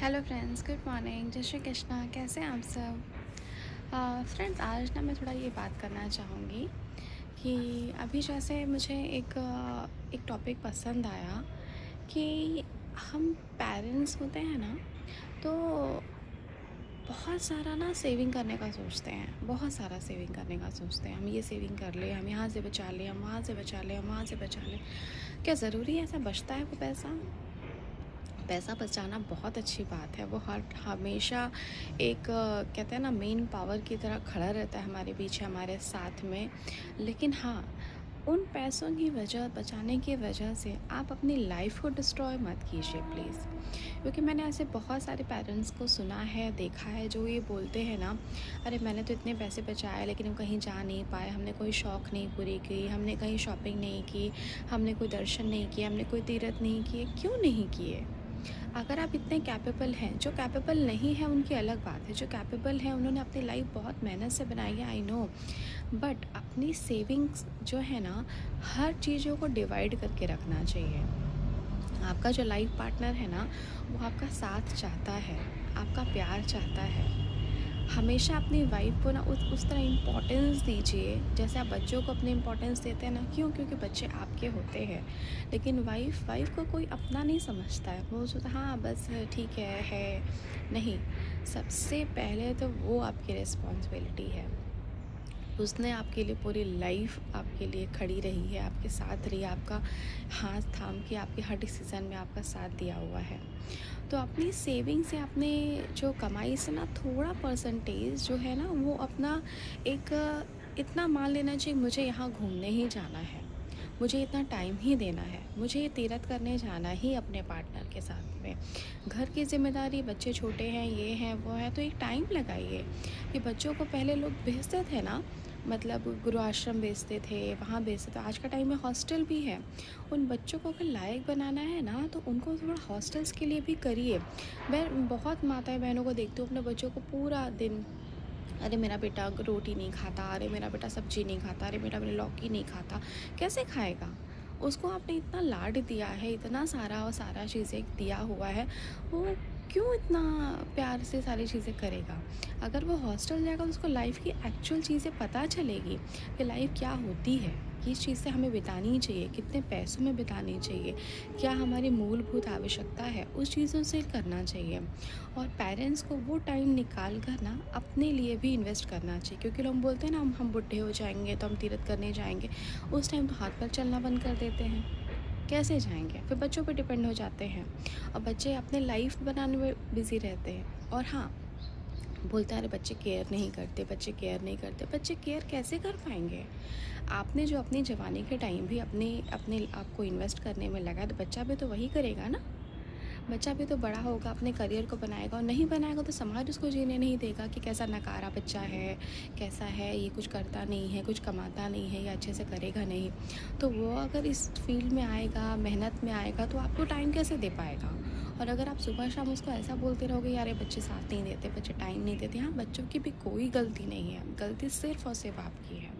Hello friends, good morning, जय श्री कृष्णा। कैसे हैं आप सब? फ्रेंड्स, आज ना मैं थोड़ा ये बात करना चाहूँगी कि अभी जैसे मुझे एक टॉपिक पसंद आया कि हम पेरेंट्स होते हैं ना, तो बहुत सारा ना सेविंग करने का सोचते हैं, बहुत सारा सेविंग करने का सोचते हैं। हम ये सेविंग कर ले, हम यहाँ से बचा लें, हम वहाँ से बचा लें, हम वहाँ से बचा लें। क्या ज़रूरी है ऐसा बचता है वो पैसा? पैसा बचाना बहुत अच्छी बात है। वो हर हमेशा एक कहते हैं ना, मेन पावर की तरह खड़ा रहता है हमारे पीछे, हमारे साथ में। लेकिन हाँ, उन पैसों की वजह बचाने की वजह से आप अपनी लाइफ को डिस्ट्रॉय मत कीजिए प्लीज़। क्योंकि मैंने ऐसे बहुत सारे पेरेंट्स को सुना है, देखा है, जो ये बोलते हैं ना, अरे मैंने तो इतने पैसे बचाए लेकिन हम कहीं जा नहीं पाए, हमने कोई शौक़ नहीं पूरी की, हमने कहीं शॉपिंग नहीं की, हमने कोई दर्शन नहीं किया, हमने कोई तीर्थ नहीं किए। क्यों नहीं किए? अगर आप इतने कैपेबल हैं, जो कैपेबल नहीं है उनकी अलग बात है। जो कैपेबल हैं उन्होंने अपनी लाइफ बहुत मेहनत से बनाई है, आई नो। बट अपनी सेविंग्स जो है ना, हर चीज़ों को डिवाइड करके रखना चाहिए। आपका जो लाइफ पार्टनर है ना, वो आपका साथ चाहता है, आपका प्यार चाहता है। हमेशा अपनी वाइफ को ना उस तरह इम्पोर्टेंस दीजिए जैसे आप बच्चों को अपनी इम्पोर्टेंस देते हैं ना। क्यों? क्योंकि बच्चे आपके होते हैं। लेकिन वाइफ को कोई अपना नहीं समझता है। वो सोचता हाँ बस ठीक है। नहीं, सबसे पहले तो वो आपकी रिस्पॉन्सिबिलिटी है। उसने आपके लिए पूरी लाइफ आपके लिए खड़ी रही है, आपके साथ रही है, आपका हाथ थाम के आपके हर डिसीज़न में आपका साथ दिया हुआ है। तो अपनी सेविंग से, अपने जो कमाई से ना, थोड़ा परसेंटेज जो है ना, वो अपना एक इतना मान लेना चाहिए, मुझे यहाँ घूमने ही जाना है, मुझे इतना टाइम ही देना है, मुझे ये तीर्थ करने जाना ही अपने पार्टनर के साथ में। घर की ज़िम्मेदारी, बच्चे छोटे हैं, ये हैं वो है, तो एक टाइम लगाइए कि बच्चों को पहले लोग भेजते थे ना, मतलब गुरु आश्रम भेजते थे, वहाँ भेजते थे। आज का टाइम में हॉस्टल भी है। उन बच्चों को अगर लायक बनाना है ना, तो उनको थोड़ा हॉस्टल्स के लिए भी करिए। मैं बहुत माताएं बहनों को देखती हूँ, अपने बच्चों को पूरा दिन, अरे मेरा बेटा रोटी नहीं खाता, अरे मेरा बेटा सब्जी नहीं खाता, अरे मेरा लौकी नहीं खाता। कैसे खाएगा? उसको आपने इतना लाड दिया है, इतना सारा और सारा चीज़ें दिया हुआ है, वो क्यों इतना प्यार से सारी चीज़ें करेगा? अगर वो हॉस्टल जाएगा तो उसको लाइफ की एक्चुअल चीज़ें पता चलेगी कि लाइफ क्या होती है, किस चीज़ से हमें बितानी चाहिए, कितने पैसों में बितानी चाहिए, क्या हमारी मूलभूत आवश्यकता है, उस चीज़ों से करना चाहिए। और पेरेंट्स को वो टाइम निकाल कर ना अपने लिए भी इन्वेस्ट करना चाहिए। क्योंकि लोग बोलते हैं ना, हम बुढ़े हो जाएंगे तो हम तीर्थ करने जाएंगे। उस टाइम तो हाथ पैर चलना बंद कर देते हैं, कैसे जाएंगे? फिर बच्चों पे डिपेंड हो जाते हैं और बच्चे अपने लाइफ बनाने में बिज़ी रहते हैं। और हाँ, बोलते हैं अरे बच्चे केयर नहीं करते, बच्चे केयर नहीं करते। बच्चे केयर कैसे कर पाएंगे? आपने जो अपनी जवानी के टाइम भी अपने अपने आप को इन्वेस्ट करने में लगा, तो बच्चा भी तो वही करेगा ना। बच्चा भी तो बड़ा होगा, अपने करियर को बनाएगा, और नहीं बनाएगा तो समाज उसको जीने नहीं देगा कि कैसा नकारा बच्चा है, कैसा है, ये कुछ करता नहीं है, कुछ कमाता नहीं है, या अच्छे से करेगा नहीं। तो वो अगर इस फील्ड में आएगा, मेहनत में आएगा, तो आपको टाइम कैसे दे पाएगा? और अगर आप सुबह शाम उसको ऐसा बोलते रहोगे, यार ये बच्चे साथ नहीं देते, बच्चे टाइम नहीं देते, हाँ, बच्चों की भी कोई गलती नहीं है, गलती सिर्फ और सिर्फ आपकी है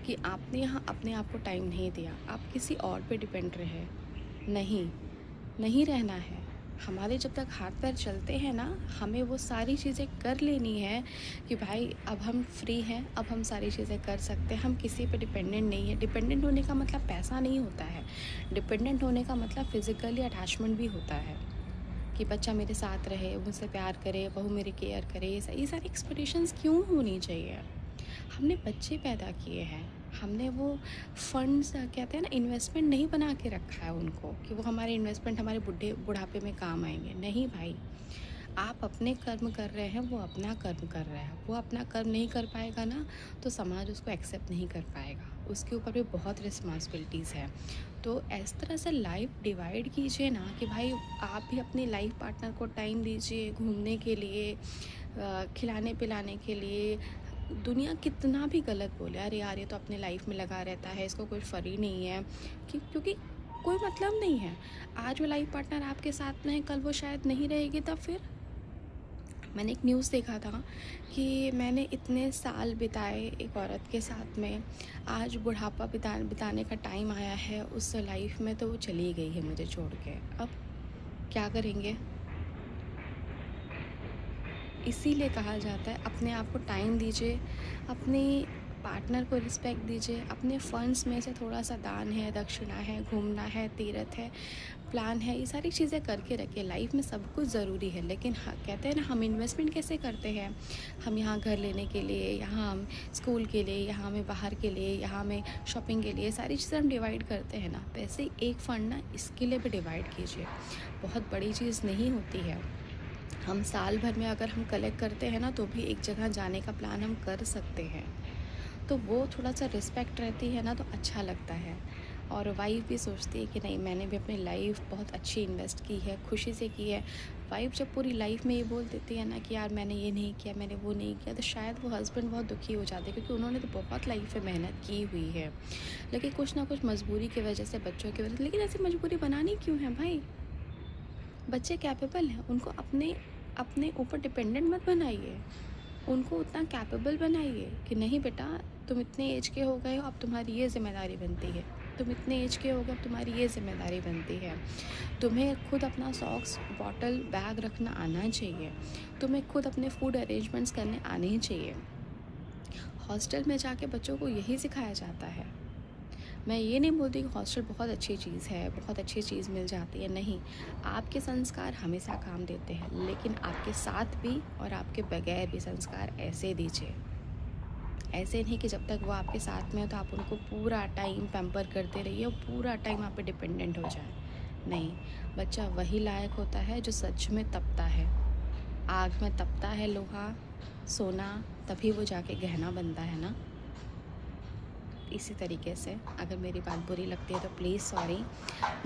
कि आपने यहाँ अपने आप को टाइम नहीं दिया, आप किसी और पे डिपेंड रहे। नहीं रहना है। हमारे जब तक हाथ पैर चलते हैं ना, हमें वो सारी चीज़ें कर लेनी है कि भाई अब हम फ्री हैं, अब हम सारी चीज़ें कर सकते हैं, हम किसी पे डिपेंडेंट नहीं है। डिपेंडेंट होने का मतलब पैसा नहीं होता है। डिपेंडेंट होने का मतलब फिज़िकली अटैचमेंट भी होता है कि बच्चा मेरे साथ रहे, मुझसे प्यार करे, बहू मेरी केयर करे। ये सारी एक्सपेक्टेशंस क्यों होनी चाहिए? हमने बच्चे पैदा किए हैं, हमने वो फंड्स कहते हैं ना, इन्वेस्टमेंट नहीं बना के रखा है उनको कि वो हमारे इन्वेस्टमेंट हमारे बुढ़ापे में काम आएंगे। नहीं भाई, आप अपने कर्म कर रहे हैं, वो अपना कर्म कर रहा है। वो अपना कर्म नहीं कर पाएगा ना, तो समाज उसको एक्सेप्ट नहीं कर पाएगा, उसके ऊपर भी बहुत रिस्पॉन्सिबिलिटीज़ है। तो इस तरह से लाइफ डिवाइड कीजिए ना कि भाई आप भी अपनी लाइफ पार्टनर को टाइम दीजिए, घूमने के लिए, खिलाने पिलाने के लिए। दुनिया कितना भी गलत बोले, अरे यार ये तो अपने लाइफ में लगा रहता है, इसको कोई फ़र्क नहीं है, क्योंकि कोई मतलब नहीं है। आज वो लाइफ पार्टनर आपके साथ में है, कल वो शायद नहीं रहेगी, तब फिर। मैंने एक न्यूज़ देखा था कि मैंने इतने साल बिताए एक औरत के साथ में, आज बुढ़ापा बिताने का टाइम आया है उस लाइफ में, तो वो चली गई है मुझे छोड़ के। अब क्या करेंगे? इसीलिए कहा जाता है अपने आप को टाइम दीजिए, अपने पार्टनर को रिस्पेक्ट दीजिए, अपने फंड्स में से थोड़ा सा दान है, दक्षिणा है, घूमना है, तीर्थ है, प्लान है, ये सारी चीज़ें करके रखिए। लाइफ में सब कुछ ज़रूरी है, लेकिन हाँ कहते हैं ना, हम इन्वेस्टमेंट कैसे करते हैं। हम यहाँ घर लेने के लिए, यहाँ हम स्कूल के लिए, यहाँ हमें बाहर के लिए, यहाँ हमें शॉपिंग के लिए, सारी चीज़ें हम डिवाइड करते हैं ना। वैसे ही एक फ़ंड ना इसके लिए भी डिवाइड कीजिए। बहुत बड़ी चीज़ नहीं होती है। हम साल भर में अगर हम कलेक्ट करते हैं ना, तो भी एक जगह जाने का प्लान हम कर सकते हैं। तो वो थोड़ा सा रिस्पेक्ट रहती है ना, तो अच्छा लगता है। और वाइफ भी सोचती है कि नहीं, मैंने भी अपनी लाइफ बहुत अच्छी इन्वेस्ट की है, खुशी से की है। वाइफ जब पूरी लाइफ में ये बोल देती है ना कि यार मैंने ये नहीं किया, मैंने वो नहीं किया, तो शायद वो हस्बैंड बहुत दुखी हो जाते हैं, क्योंकि उन्होंने तो बहुत लाइफ में मेहनत की हुई है। लेकिन कुछ ना कुछ मजबूरी की वजह से, बच्चों की वजह से, लेकिन ऐसी मजबूरी बनानी क्यों है भाई। बच्चे कैपेबल हैं, उनको अपने अपने ऊपर डिपेंडेंट मत बनाइए। उनको उतना कैपेबल बनाइए कि नहीं बेटा, तुम इतने एज के हो गए हो, अब तुम्हारी ये ज़िम्मेदारी बनती है। तुम इतने एज के हो गए, अब तुम्हारी ये ज़िम्मेदारी बनती है। तुम्हें खुद अपना सॉक्स, बॉटल, बैग रखना आना चाहिए। तुम्हें खुद अपने फूड अरेंजमेंट्स करने आने चाहिए। हॉस्टल में जाके बच्चों को यही सिखाया जाता है। मैं ये नहीं बोलती कि हॉस्टल बहुत अच्छी चीज़ है, बहुत अच्छी चीज़ मिल जाती है, नहीं। आपके संस्कार हमेशा काम देते हैं, लेकिन आपके साथ भी और आपके बगैर भी संस्कार ऐसे दीजिए। ऐसे नहीं कि जब तक वो आपके साथ में हो तो आप उनको पूरा टाइम पैम्पर करते रहिए और पूरा टाइम आप पे डिपेंडेंट हो जाए। नहीं, बच्चा वही लायक होता है जो सच में तपता है। आग में तपता है लोहा, सोना, तभी वो जाके गहना बनता है ना। इसी तरीके से अगर मेरी बात बुरी लगती है तो प्लीज़ सॉरी।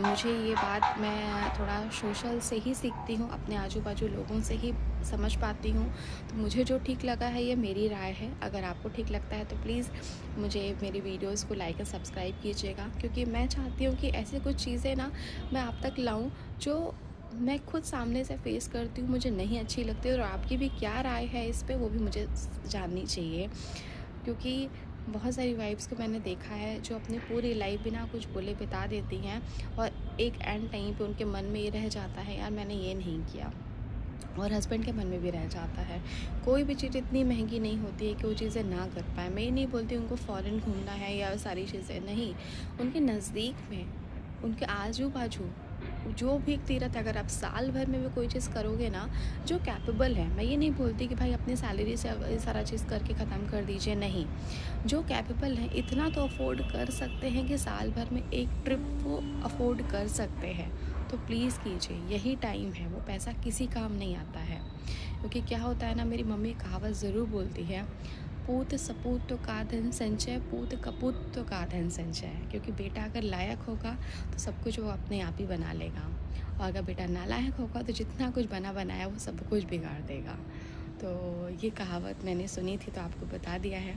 मुझे ये बात मैं थोड़ा सोशल से ही सीखती हूँ, अपने आजू बाजू लोगों से ही समझ पाती हूँ। तो मुझे जो ठीक लगा है, ये मेरी राय है। अगर आपको ठीक लगता है तो प्लीज़ मुझे मेरी वीडियोस को लाइक और सब्सक्राइब कीजिएगा, क्योंकि मैं चाहती हूँ कि ऐसे कुछ चीज़ें ना मैं आप तक लाऊँ जो मैं खुद सामने से फेस करती हूँ, मुझे नहीं अच्छी लगती, और आपकी भी क्या राय है इस पे वो भी मुझे जाननी चाहिए। क्योंकि बहुत सारी वाइफ्स को मैंने देखा है जो अपनी पूरी लाइफ बिना कुछ बोले बिता देती हैं, और एक एंड टाइम पे उनके मन में ये रह जाता है यार मैंने ये नहीं किया, और हस्बैंड के मन में भी रह जाता है। कोई भी चीज़ इतनी महंगी नहीं होती है कि वो चीज़ें ना कर पाए। मैं ये नहीं बोलती उनको फ़ॉरेन घूमना है या सारी चीज़ें, नहीं। उनके नज़दीक में, उनके आजू बाजू जो भी एक तीर्थ, अगर आप साल भर में भी कोई चीज़ करोगे ना, जो कैपेबल है, मैं ये नहीं बोलती कि भाई अपनी सैलरी से ये सारा चीज़ करके ख़त्म कर दीजिए, नहीं। जो कैपेबल हैं इतना तो अफोर्ड कर सकते हैं कि साल भर में एक ट्रिप वो अफोर्ड कर सकते हैं, तो प्लीज़ कीजिए। यही टाइम है, वो पैसा किसी काम नहीं आता है। क्योंकि क्या होता है ना, मेरी मम्मी कहावत ज़रूर बोलती है, पूत सपूत तो का धन संचय, पूत कपूत तो का धन संचय। क्योंकि बेटा अगर लायक होगा तो सब कुछ वो अपने आप ही बना लेगा, और अगर बेटा नालायक होगा तो जितना कुछ बना बनाया वो सब कुछ बिगाड़ देगा। तो ये कहावत मैंने सुनी थी तो आपको बता दिया है।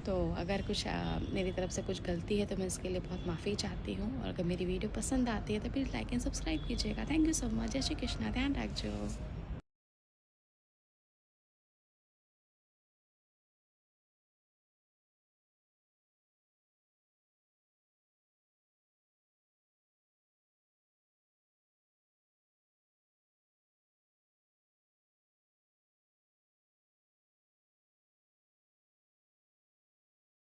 तो अगर कुछ मेरी तरफ से कुछ गलती है तो मैं इसके लिए बहुत माफ़ी चाहती हूँ, और अगर मेरी वीडियो पसंद आती है तो प्लीज़ लाइक एंड सब्सक्राइब कीजिएगा। Thank you so much. जय श्री कृष्णा। ध्यान रखिए।